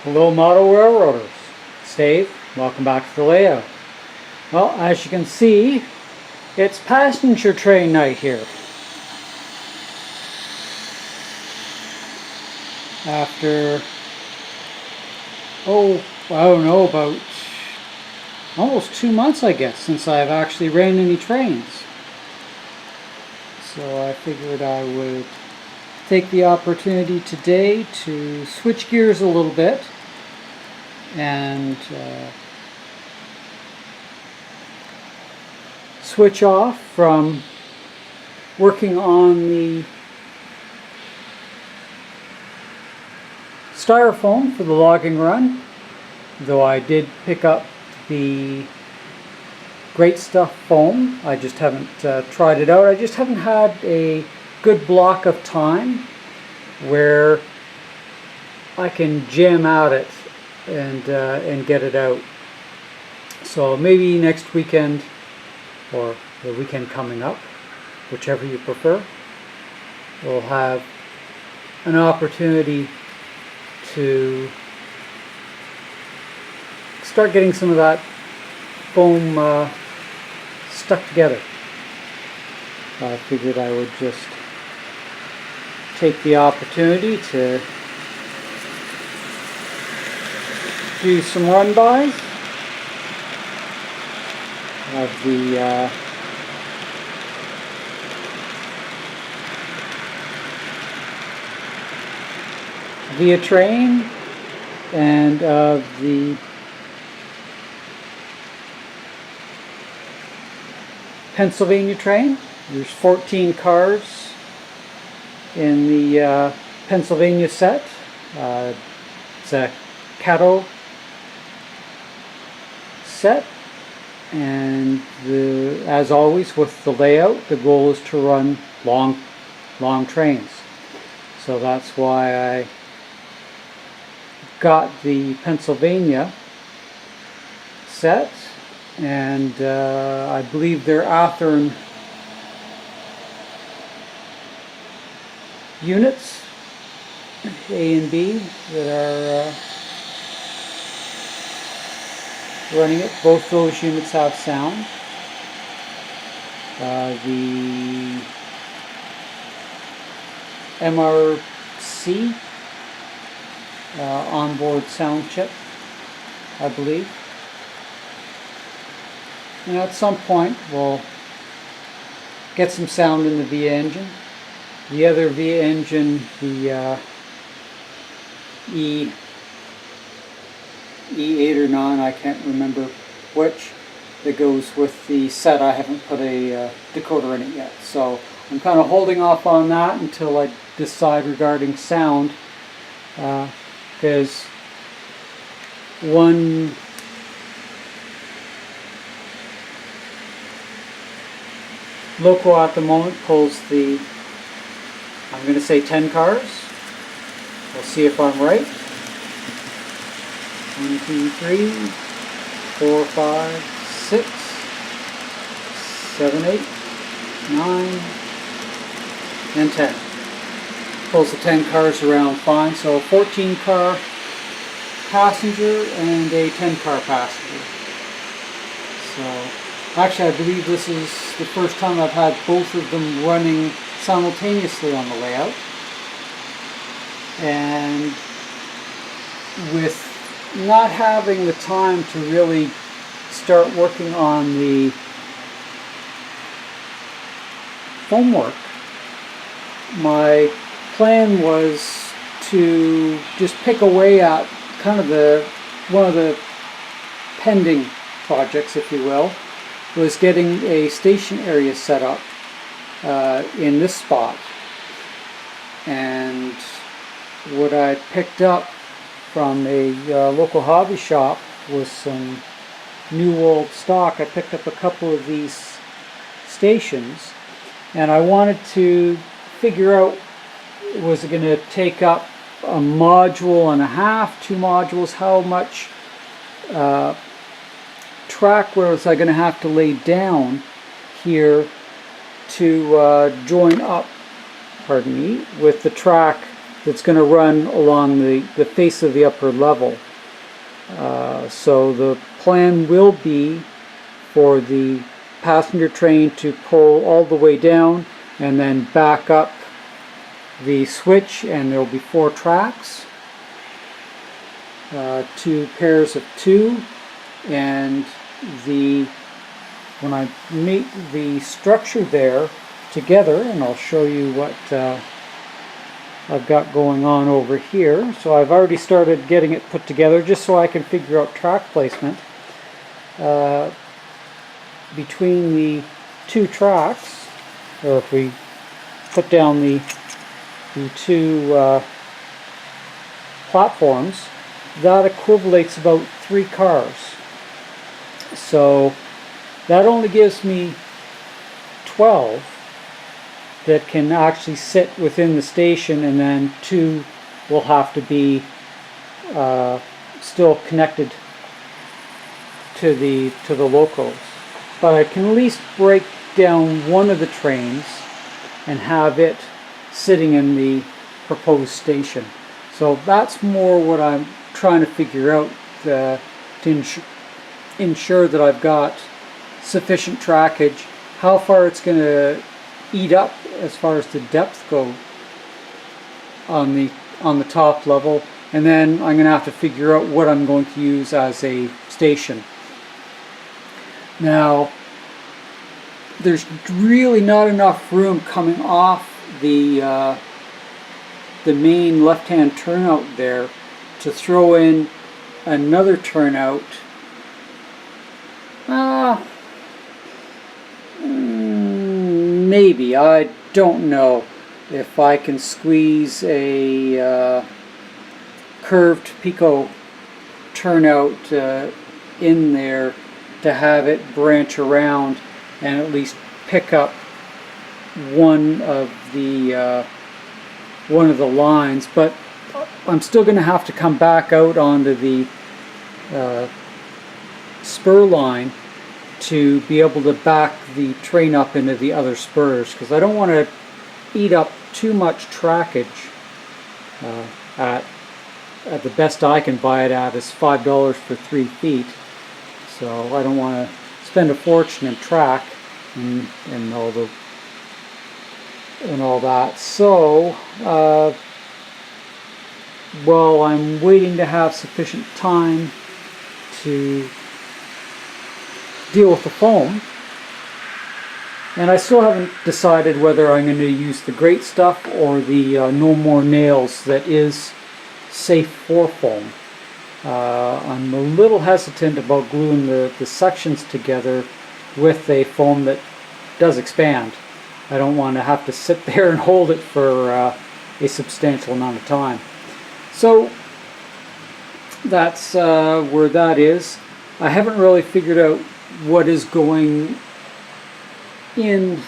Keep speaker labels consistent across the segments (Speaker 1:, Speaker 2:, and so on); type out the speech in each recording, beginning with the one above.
Speaker 1: Hello Model Railroaders, it's Dave. Welcome back to the layout. Well, as you can see, it's passenger train night here. After, I don't know, about almost 2 months I guess since I've actually ran any trains. So I figured I would take the opportunity today to switch gears a little bit and switch off from working on the styrofoam for the logging run, though I did pick up the Great Stuff foam. I just haven't tried it out. I just haven't had a good block of time where I can jam out it and get it out. So maybe next weekend or the weekend coming up, whichever you prefer, we'll have an opportunity to start getting some of that foam stuck together. I figured I would just take the opportunity to do some run-bys of the Via train and of the Pennsylvania train. There's 14 cars in the Pennsylvania set. It's a Cato set, and as always with the layout, the goal is to run long trains. So that's why I got the Pennsylvania set, and I believe they're Athearn units, A and B, that are running it. Both those units have sound. The MRC onboard sound chip, I believe. And at some point we'll get some sound in the Via engine. The other Via engine, the E8 or 9, I can't remember which, that goes with the set. I haven't put a decoder in it yet, so I'm kind of holding off on that until I decide regarding sound, because one loco at the moment pulls the, I'm going to say 10 cars. We'll see if I'm right. 1, 2, 3, 4, 5, 6, 7, 8, 9, and 10. Pulls the 10 cars around fine. So a 14 car passenger and a 10 car passenger. So actually I believe this is the first time I've had both of them running simultaneously on the layout. And with not having the time to really start working on the foam work, my plan was to just pick away at kind of one of the pending projects, if you will, was getting a station area set up in this spot. And what I picked up from a local hobby shop was some new old stock. I picked up a couple of these stations, and I wanted to figure out, was it going to take up a module and a half, 2 modules, how much track was I going to have to lay down here to join up, pardon me, with the track that's going to run along the face of the upper level. So the plan will be for the passenger train to pull all the way down and then back up the switch, and there will be 4 tracks, 2 pairs of 2, and when I meet the structure there together, and I'll show you what I've got going on over here. So I've already started getting it put together just so I can figure out track placement. Between the 2 tracks, or if we put down the 2 platforms, that equivalates about 3 cars. So that only gives me 12 that can actually sit within the station, and then 2 will have to be still connected to the locos. But I can at least break down one of the trains and have it sitting in the proposed station. So that's more what I'm trying to figure out to ensure that I've got sufficient trackage, how far it's going to eat up as far as the depth go on the top level, and then I'm going to have to figure out what I'm going to use as a station. Now, there's really not enough room coming off the main left-hand turnout there to throw in another turnout. Maybe, I don't know if I can squeeze a curved Pico turnout in there to have it branch around and at least pick up one of the lines. But I'm still going to have to come back out onto the spur line to be able to back the train up into the other spurs, because I don't want to eat up too much trackage. At the best I can buy it at is $5 for 3 feet, so I don't want to spend a fortune in track and all that. So while I'm waiting to have sufficient time to deal with the foam, and I still haven't decided whether I'm going to use the great stuff or the No More Nails that is safe for foam. I'm a little hesitant about gluing the sections together with a foam that does expand. I don't want to have to sit there and hold it for a substantial amount of time. So that's where that is. I haven't really figured out what is going in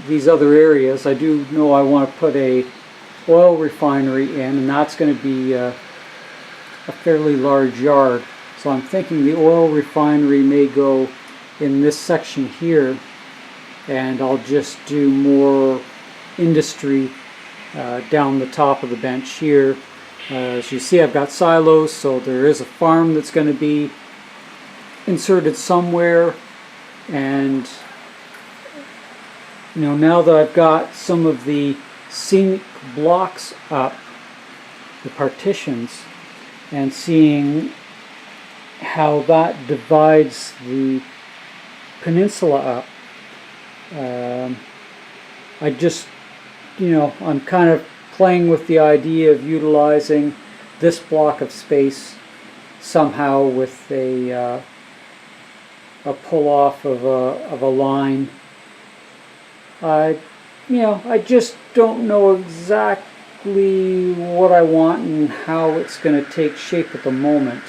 Speaker 1: these other areas. I do know I want to put a oil refinery in, and that's going to be a fairly large yard. So I'm thinking the oil refinery may go in this section here, and I'll just do more industry down the top of the bench here. As you see, I've got silos, so there is a farm that's going to be inserted somewhere. And you know, now that I've got some of the scenic blocks up, the partitions, and seeing how that divides the peninsula up, I just, I'm kind of playing with the idea of utilizing this block of space somehow with a pull off of a line. I just don't know exactly what I want and how it's going to take shape at the moment.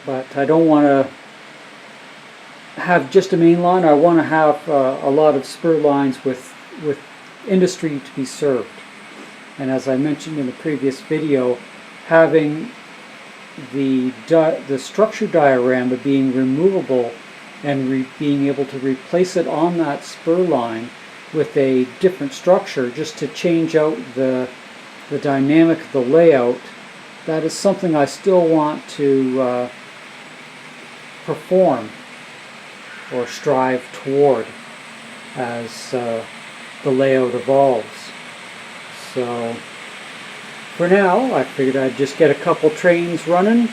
Speaker 1: But I don't want to have just a main line. I want to have a lot of spur lines with industry to be served. And as I mentioned in the previous video, having the structure diorama being removable and being able to replace it on that spur line with a different structure just to change out the dynamic of the layout, that is something I still want to perform or strive toward as the layout evolves. So for now, I figured I'd just get a couple trains running,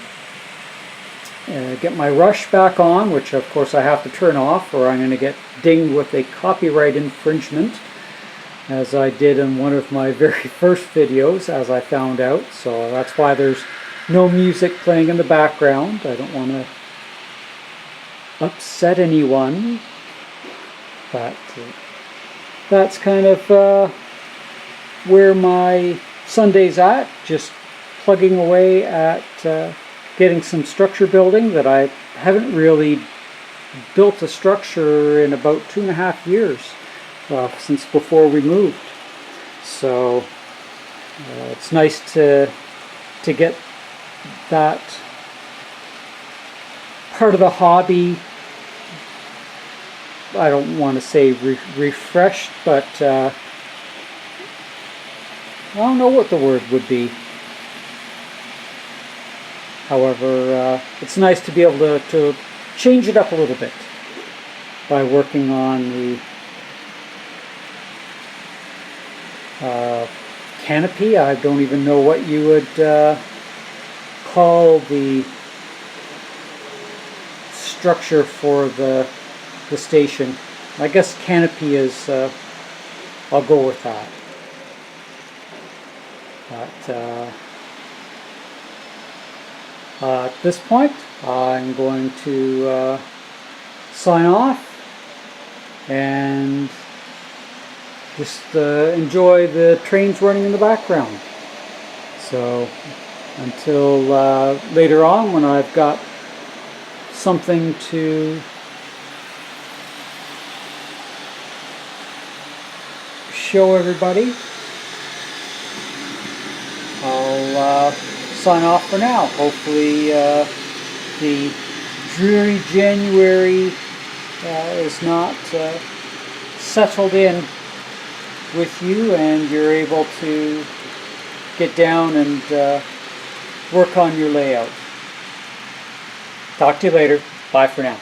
Speaker 1: get my rush back on, which of course I have to turn off or I'm going to get dinged with a copyright infringement, as I did in one of my very first videos, as I found out. So that's why there's no music playing in the background. I don't want to upset anyone, but that's kind of where my Sunday's at, just plugging away at getting some structure building that I haven't really built a structure in about 2.5 years, since before we moved. So it's nice to get that part of the hobby, I don't want to say refreshed, but I don't know what the word would be. However, it's nice to be able to change it up a little bit by working on the canopy. I don't even know what you would call the structure for the station. I guess canopy is, I'll go with that. But at this point, I'm going to sign off and just enjoy the trains running in the background. So until later on, when I've got something to show everybody, I'll sign off for now. Hopefully the dreary January is not settled in with you and you're able to get down and work on your layout. Talk to you later. Bye for now.